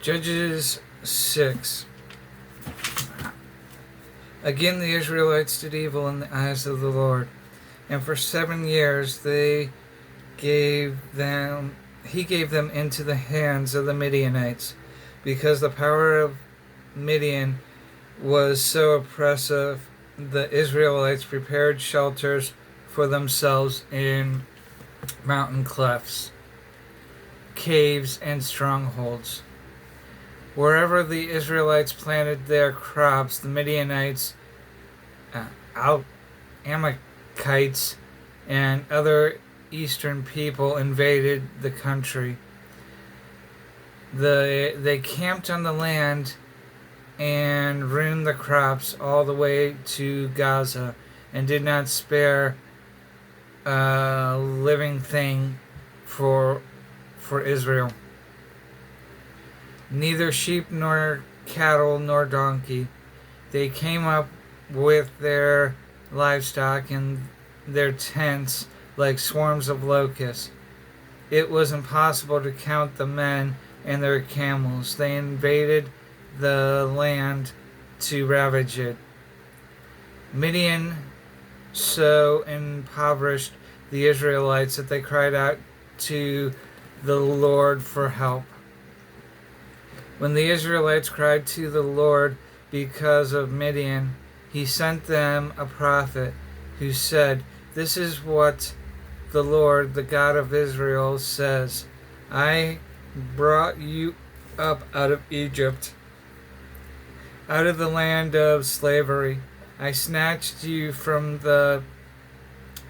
Judges 6. Again the Israelites did evil in the eyes of the Lord, and for 7 years he gave them into the hands of the Midianites, because the power of Midian was so oppressive. The Israelites prepared shelters for themselves in mountain clefts, caves, and strongholds. Wherever the Israelites planted their crops, the Midianites, Amalekites, and other eastern people invaded the country. They camped on the land and ruined the crops all the way to Gaza, and did not spare a living thing for Israel. Neither sheep nor cattle nor donkey. They came up with their livestock and their tents like swarms of locusts. It was impossible to count the men and their camels. They invaded the land to ravage it. Midian so impoverished the Israelites that they cried out to the Lord for help. When the Israelites cried to the Lord because of Midian, he sent them a prophet who said, "This is what the Lord, the God of Israel, says. I brought you up out of Egypt, out of the land of slavery. I snatched you from the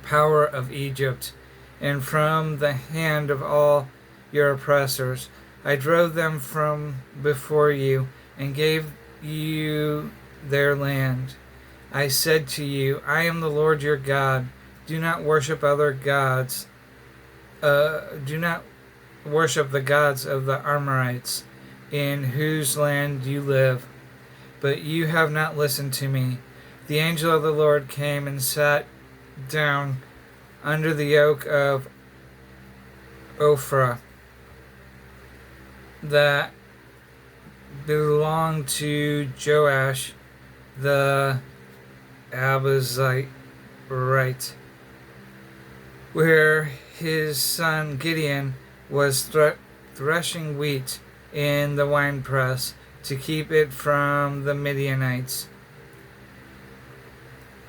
power of Egypt and from the hand of all your oppressors. I drove them from before you and gave you their land. I said to you, I am the Lord your God. Do not worship other gods. Do not worship the gods of the Amorites, in whose land you live. But you have not listened to me." The angel of the Lord came and sat down under the oak of Ophrah that belonged to Joash the Abiezrite, where his son Gideon was threshing wheat in the winepress to keep it from the Midianites.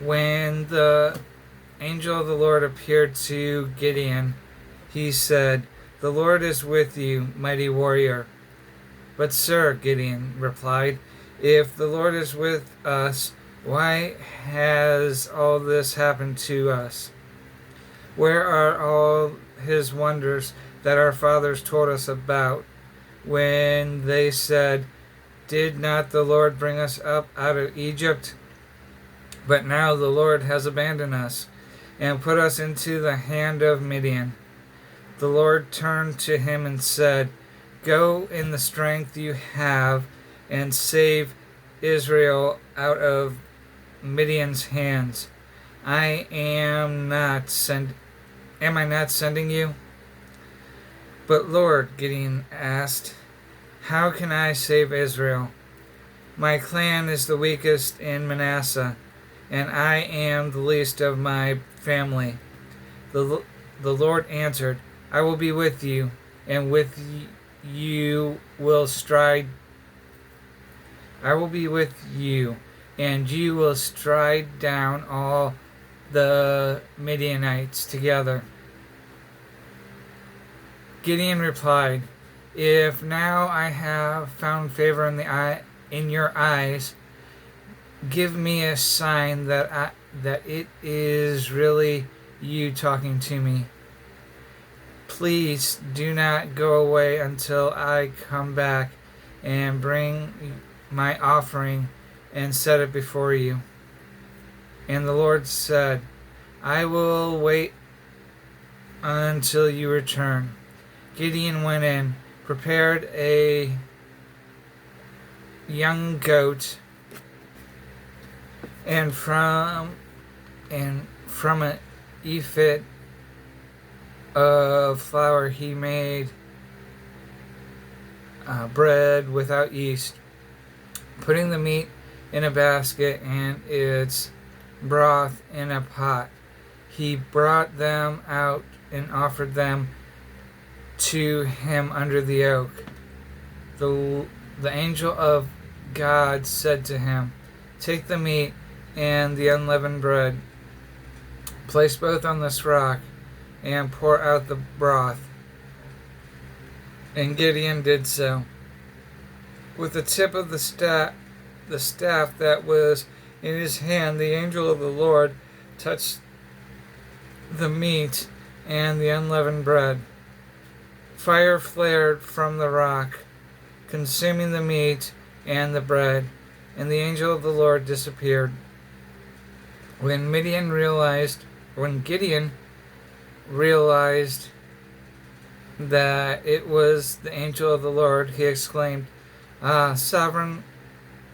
When the angel of the Lord appeared to Gideon, he said, "The Lord is with you, mighty warrior." "But sir," Gideon replied, "if the Lord is with us, why has all this happened to us? Where are all his wonders that our fathers told us about when they said, 'Did not the Lord bring us up out of Egypt?' But now the Lord has abandoned us and put us into the hand of Midian." The Lord turned to him and said, "Go in the strength you have and save Israel out of Midian's hands. Am I not sending you?" "But Lord," Gideon asked, "how can I save Israel? My clan is the weakest in Manasseh, and I am the least of my family." The Lord answered, "I will be with you, and with you will stride. I will be with you, and you will stride down all the Midianites together." Gideon replied, "If now I have found favor in your eyes, give me a sign that it is really you talking to me. Please do not go away until I come back and bring my offering and set it before you." And the Lord said, "I will wait until you return." Gideon went in, prepared a young goat, and from an ephah of flour he made bread without yeast, putting the meat in a basket and its broth in a pot. He brought them out and offered them to him under the oak. The angel of God said to him, "Take the meat and the unleavened bread, place both on this rock, and pour out the broth." And Gideon did so. With the tip of the staff that was in his hand, the angel of the Lord touched the meat and the unleavened bread. Fire flared from the rock, consuming the meat and the bread, and the angel of the Lord disappeared. When Gideon realized that it was the angel of the Lord, he exclaimed, "Ah, sovereign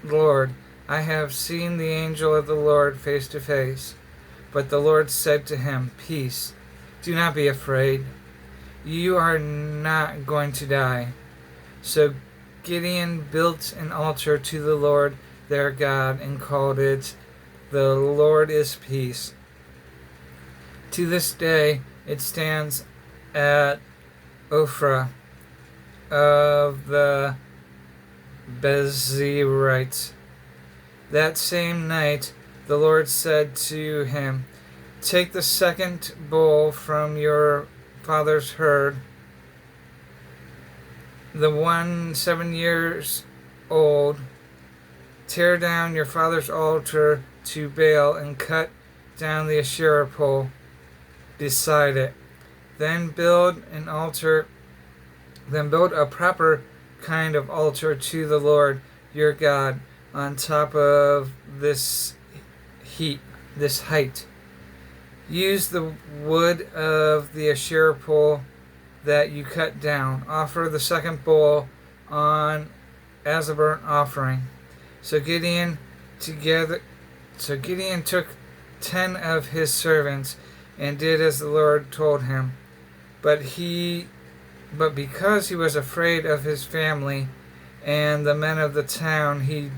Lord, I have seen the angel of the Lord face to face." But the Lord said to him, "Peace, do not be afraid. You are not going to die." So Gideon built an altar to the Lord their God and called it, "The Lord is Peace." To this day it stands at Ophrah of the Bezerites. That same night the Lord said to him, "Take the second bull from your father's herd, the one 7 years old. Tear down your father's altar to Baal and cut down the Asherah pole beside it. Then build a proper kind of altar to the Lord your God on top of this height. Use the wood of the Asherah pole that you cut down. Offer the second bull on as a burnt offering." So Gideon took 10 of his servants and did as the Lord told him. But because he was afraid of his family and the men of the town, he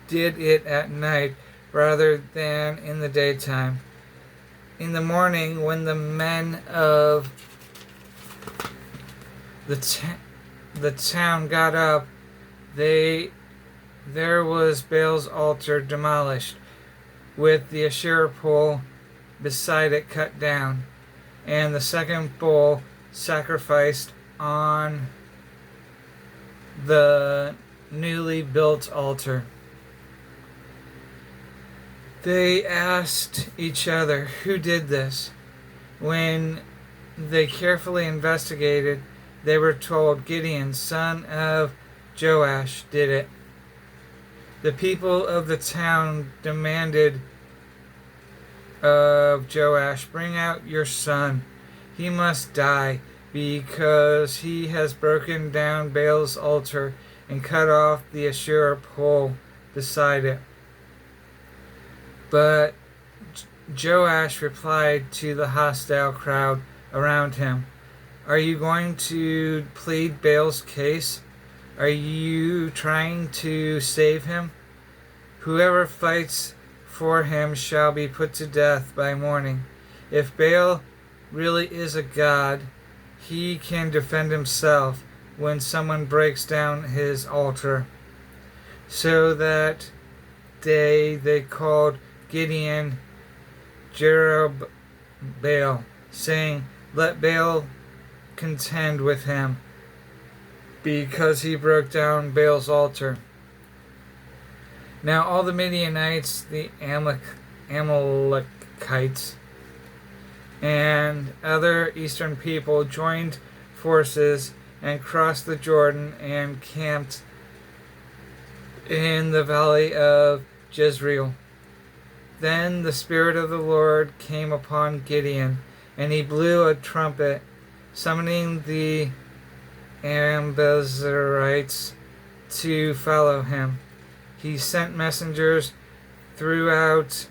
did it at night rather than in the daytime. In the morning, when the men of the town got up, there was Baal's altar demolished, with the Asherah pole beside it cut down, and the second bull sacrificed on the newly built altar. They asked each other, "Who did this?" When they carefully investigated, they were told, "Gideon, son of Joash, did it." The people of the town demanded of Joash, "Bring out your son. He must die because he has broken down Baal's altar and cut off the Asherah pole beside it." But Joash replied to the hostile crowd around him, "Are you going to plead Baal's case? Are you trying to save him? Whoever fights for him shall be put to death by morning. If Baal really is a god, he can defend himself when someone breaks down his altar." So that day they called Gideon Jerubbaal, saying, "Let Baal contend with him, because he broke down Baal's altar." Now all the Midianites, the Amalekites, and other eastern people joined forces and crossed the Jordan and camped in the valley of Jezreel. Then the Spirit of the Lord came upon Gideon, and he blew a trumpet, summoning the Abiezrites to follow him. He sent messengers throughout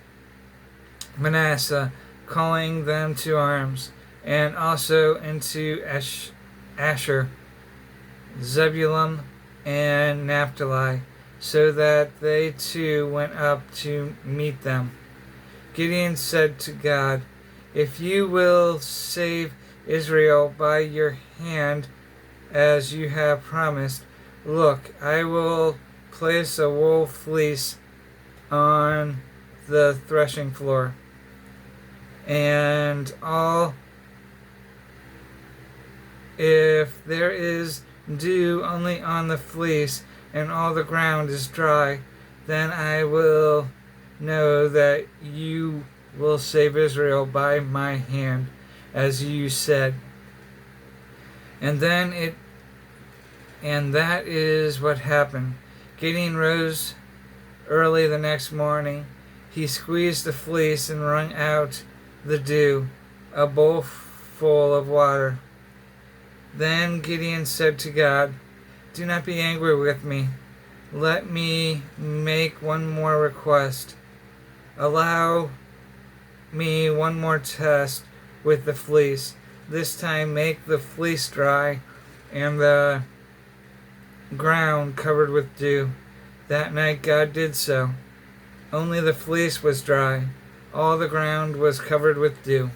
Manasseh, calling them to arms, and also into Asher, Zebulun, and Naphtali, so that they too went up to meet them. Gideon said to God, "If you will save Israel by your hand, as you have promised, look, I will place a wool fleece on the threshing floor, and all if there is dew only on the fleece, and all the ground is dry, then I will know that you will save Israel by my hand, as you said." And then it and that is what happened. Gideon rose early the next morning. He squeezed the fleece and wrung out the dew, a bowl full of water. Then Gideon said to God, "Do not be angry with me. Let me make one more request. Allow me one more test with the fleece. This time make the fleece dry and the ground covered with dew." That night God did so. Only the fleece was dry. All the ground was covered with dew.